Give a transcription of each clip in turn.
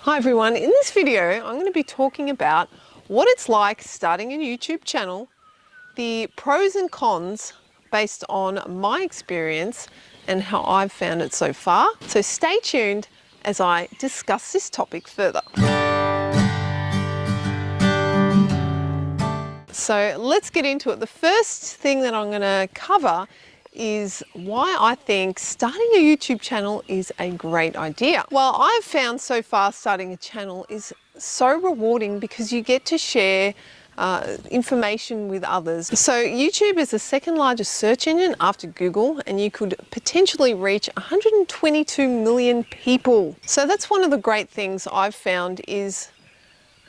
Hi everyone, in this video I'm going to be talking about what it's like starting a YouTube channel, the pros and cons based on my experience and how I've found it so far. So stay tuned as I discuss this topic further. So let's get into it. The first thing that I'm going to cover is why I think starting a YouTube channel is a great idea. Well, I've found so far starting a channel is so rewarding because you get to share information with others. So YouTube is the second largest search engine after Google, and you could potentially reach 122 million people. So that's one of the great things I've found, is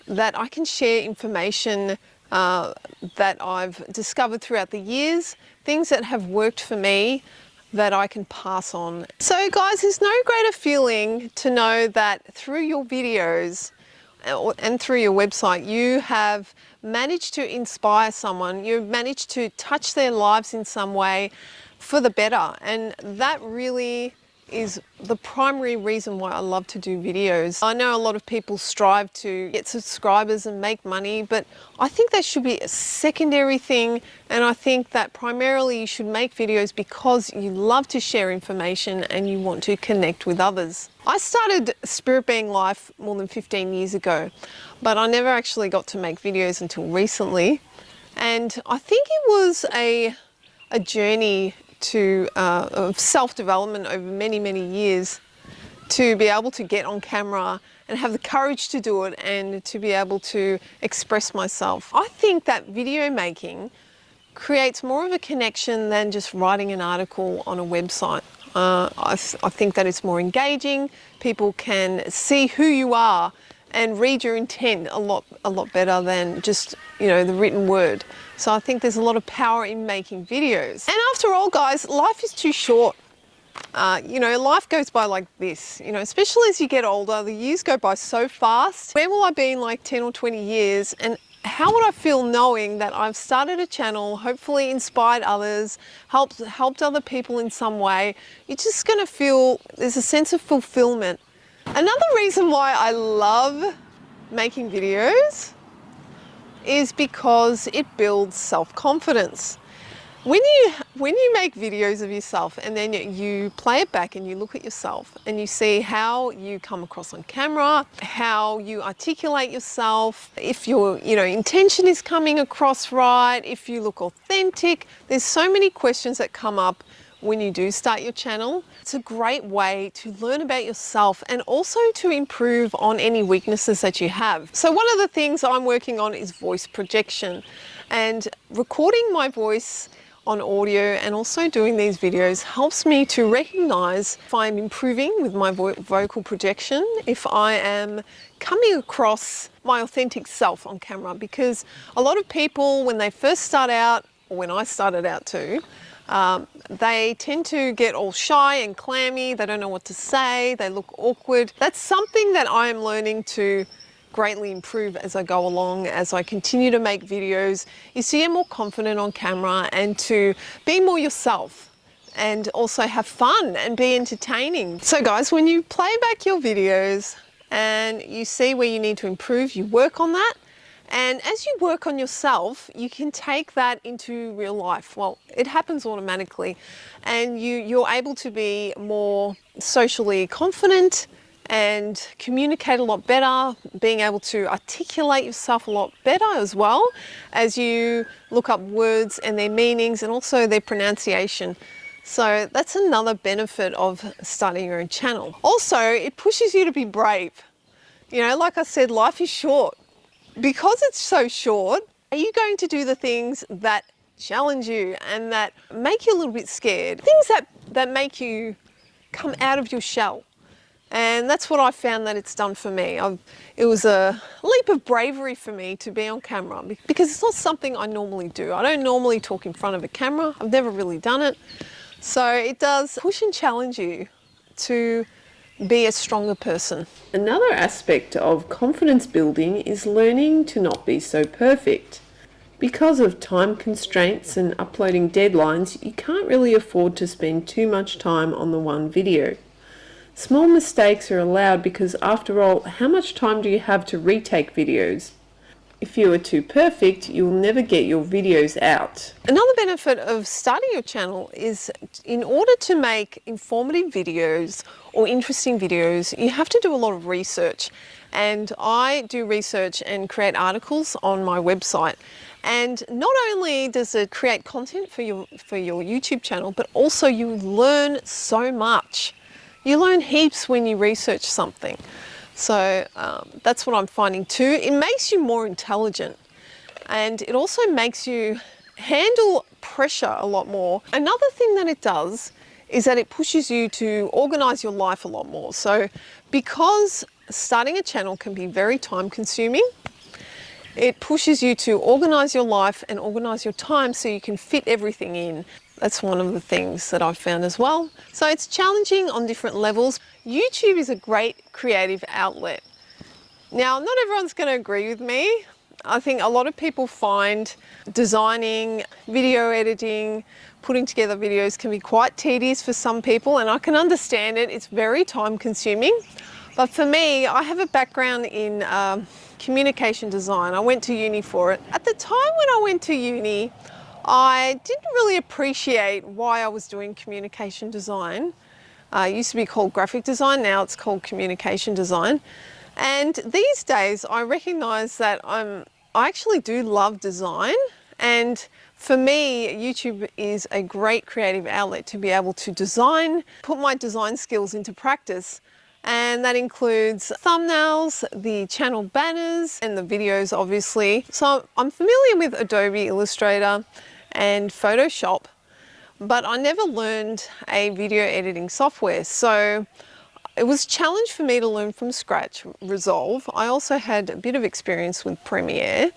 that I can share information that I've discovered throughout the years, things that have worked for me that I can pass on. So guys, there's no greater feeling to know that through your videos and through your website, you have managed to inspire someone, you've managed to touch their lives in some way for the better. And that really is the primary reason why I love to do videos. I know a lot of people strive to get subscribers and make money, but I think that should be a secondary thing, and I think that primarily you should make videos because you love to share information and you want to connect with others. I started Spirit Being Life more than 15 years ago, but I never actually got to make videos until recently, and I think it was a journey of self-development over many years to be able to get on camera and have the courage to do it and to be able to express myself. I think that video making creates more of a connection than just writing an article on a website. I think that it's more engaging. People can see who you are and read your intent a lot better than just, the written word. So I think there's a lot of power in making videos. And after all, guys, life is too short. Life goes by like this, especially as you get older, the years go by so fast. Where will I be in like 10 or 20 years? And how would I feel knowing that I've started a channel, hopefully inspired others, helped other people in some way? You're just gonna feel there's a sense of fulfillment. Another reason why I love making videos is because it builds self-confidence. When you make videos of yourself and then you play it back and you look at yourself and you see how you come across on camera, how you articulate yourself, if your intention is coming across right, if you look authentic, there's so many questions that come up when you do start your channel. It's a great way to learn about yourself and also to improve on any weaknesses that you have. So one of the things I'm working on is voice projection, and recording my voice on audio and also doing these videos helps me to recognize if I'm improving with my vocal projection, if I am coming across my authentic self on camera. Because a lot of people, when they first start out, or when I started out too, they tend to get all shy and clammy, they don't know what to say, they look awkward. That's something that I am learning to greatly improve as I go along, as I continue to make videos, is to get more confident on camera and to be more yourself and also have fun and be entertaining. So guys, when you play back your videos and you see where you need to improve, you work on that. And as you work on yourself, you can take that into real life. Well, it happens automatically, and you're able to be more socially confident and communicate a lot better, being able to articulate yourself a lot better as well as you look up words and their meanings and also their pronunciation. So that's another benefit of starting your own channel. Also, it pushes you to be brave. Like I said, life is short. Because it's so short, are you going to do the things that challenge you and that make you a little bit scared? Things that make you come out of your shell. And that's what I found that it's done for me. It was a leap of bravery for me to be on camera because it's not something I normally do. I don't normally talk in front of a camera. I've never really done it. So it does push and challenge you to be a stronger person. Another aspect of confidence building is learning to not be so perfect. Because of time constraints and uploading deadlines, you can't really afford to spend too much time on the one video. Small mistakes are allowed because, after all, how much time do you have to retake videos? If you are too perfect, you will never get your videos out. Another benefit of starting your channel is, in order to make informative videos or interesting videos, you have to do a lot of research. And I do research and create articles on my website. And not only does it create content for your YouTube channel, but also you learn so much. You learn heaps when you research something. So that's what I'm finding too. It makes you more intelligent, and it also makes you handle pressure a lot more. Another thing that it does is that it pushes you to organize your life a lot more. So because starting a channel can be very time consuming, it pushes you to organize your life and organize your time so you can fit everything in. That's one of the things that I've found as well. So it's challenging on different levels. YouTube is a great creative outlet. Now, not everyone's going to agree with me. I think a lot of people find designing, video editing, putting together videos can be quite tedious for some people, and I can understand it. It's very time consuming. But for me, I have a background in communication design. I went to uni for it. At the time when I went to uni, I didn't really appreciate why I was doing communication design. It used to be called graphic design, now it's called communication design. And these days I recognise that I actually do love design, and for me YouTube is a great creative outlet to be able to design, put my design skills into practice. And that includes thumbnails, the channel banners, and the videos obviously. So I'm familiar with Adobe Illustrator and Photoshop, but I never learned a video editing software. So it was a challenge for me to learn from scratch Resolve. I also had a bit of experience with Premiere,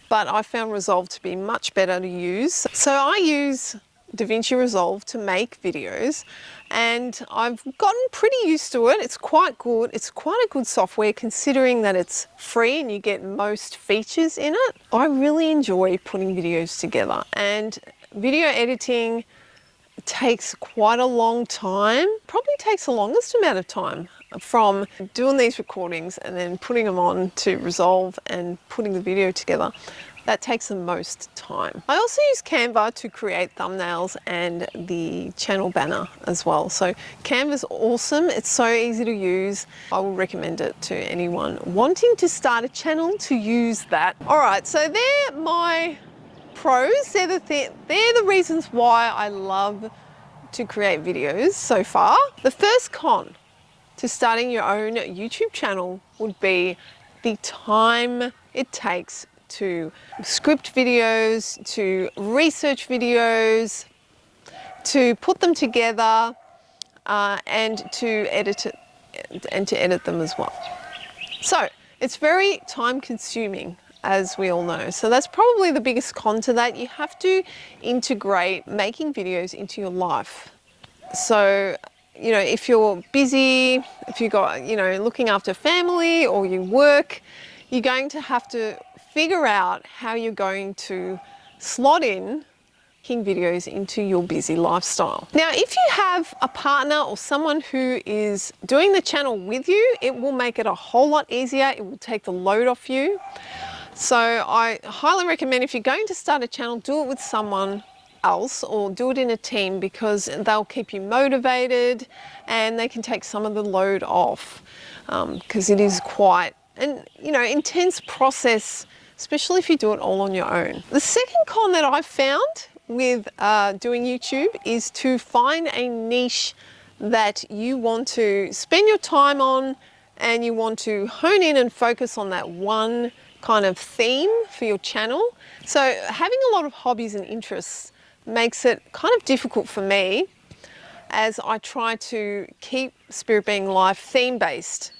but I found Resolve to be much better to use. So I use DaVinci Resolve to make videos, and I've gotten pretty used to it. It's quite good. It's quite a good software considering that it's free and you get most features in it. I really enjoy putting videos together, and video editing takes quite a long time. Probably takes the longest amount of time from doing these recordings and then putting them on to Resolve and putting the video together. That takes the most time. I also use Canva to create thumbnails and the channel banner as well. So Canva's awesome. It's so easy to use. I will recommend it to anyone wanting to start a channel to use that. All right, so they're my pros. They're the reasons why I love to create videos so far. The first con to starting your own YouTube channel would be the time it takes to script videos, to research videos, to put them together, and to edit them as well. So it's very time consuming, as we all know. So that's probably the biggest con to that. You have to integrate making videos into your life. So, you know, if you're busy, if you've got, you know, looking after family or you work, you're going to have to figure out how you're going to slot in making videos into your busy lifestyle. Now, if you have a partner or someone who is doing the channel with you, it will make it a whole lot easier. It will take the load off you. So I highly recommend, if you're going to start a channel, do it with someone else or do it in a team, because they'll keep you motivated and they can take some of the load off, because it is quite an intense process, especially if you do it all on your own. The second con that I've found with doing YouTube is to find a niche that you want to spend your time on, and you want to hone in and focus on that one kind of theme for your channel. So having a lot of hobbies and interests makes it kind of difficult for me, as I try to keep Spirit Being Life theme-based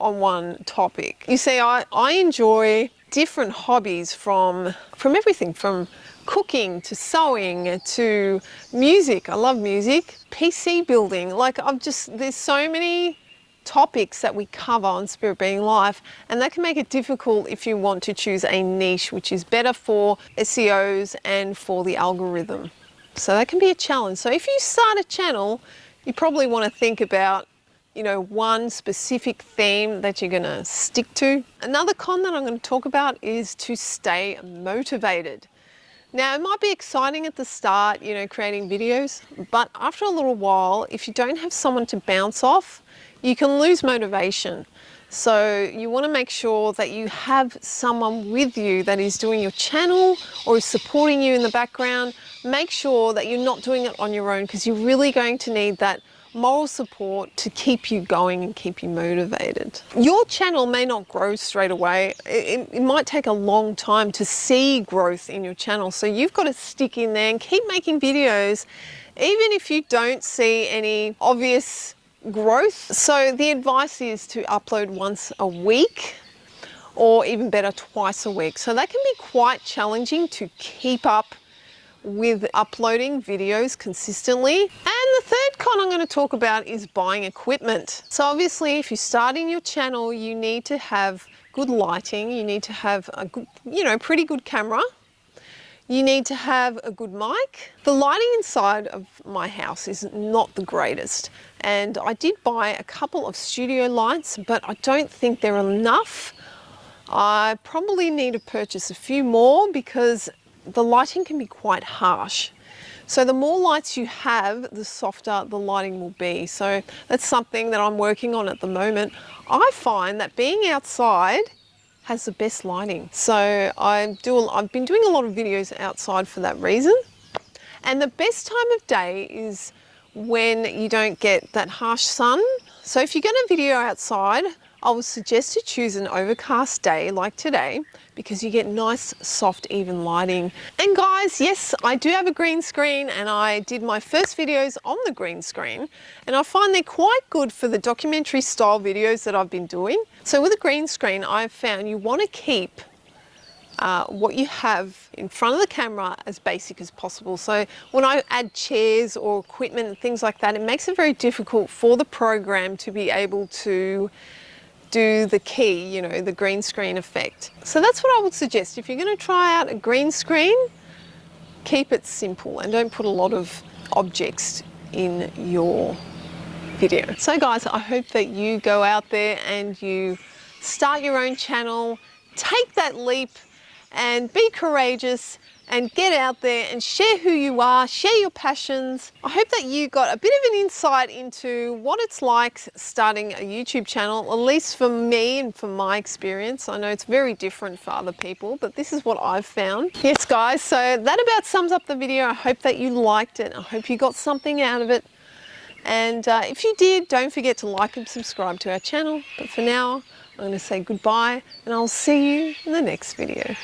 on one topic. You see, I enjoy different hobbies from everything from cooking to sewing to music. I love music, PC building. Like there's so many topics that we cover on Spirit Being Life, and that can make it difficult if you want to choose a niche which is better for SEOs and for the algorithm. So that can be a challenge. So if you start a channel, you probably want to think about one specific theme that you're going to stick to. Another con that I'm going to talk about is to stay motivated. Now, it might be exciting at the start, creating videos, but after a little while, if you don't have someone to bounce off, you can lose motivation. So you want to make sure that you have someone with you that is doing your channel or is supporting you in the background. Make sure that you're not doing it on your own, because you're really going to need that moral support to keep you going and keep you motivated. Your channel may not grow straight away. It might take a long time to see growth in your channel. So you've got to stick in there and keep making videos, even if you don't see any obvious growth. So the advice is to upload once a week, or even better, twice a week. So that can be quite challenging to keep up with uploading videos consistently. And the third con I'm going to talk about is buying equipment. So obviously, if you're starting your channel, you need to have good lighting, you need to have a good, pretty good camera, you need to have a good mic. The lighting inside of my house is not the greatest, and I did buy a couple of studio lights, but I don't think they're enough. I probably need to purchase a few more because the lighting can be quite harsh. So the more lights you have, the softer the lighting will be. So that's something that I'm working on at the moment. I find that being outside has the best lighting. So I've been doing a lot of videos outside for that reason. And the best time of day is when you don't get that harsh sun. So if you're going to video outside, I would suggest to choose an overcast day like today, because you get nice, soft, even lighting. And guys, yes, I do have a green screen, and I did my first videos on the green screen, and I find they're quite good for the documentary style videos that I've been doing. So with a green screen, I've found you want to keep what you have in front of the camera as basic as possible. So when I add chairs or equipment and things like that, it makes it very difficult for the program to be able to do the key, the green screen effect. So that's what I would suggest. If you're going to try out a green screen, keep it simple and don't put a lot of objects in your video. So guys, I hope that you go out there and you start your own channel, take that leap and be courageous and get out there and share who you are, share your passions. I hope that you got a bit of an insight into what it's like starting a YouTube channel, at least for me and from my experience. I know it's very different for other people, but this is what I've found. Yes guys, so that about sums up the video. I hope that you liked it. I hope you got something out of it. And if you did, don't forget to like and subscribe to our channel. But for now, I'm going to say goodbye, and I'll see you in the next video.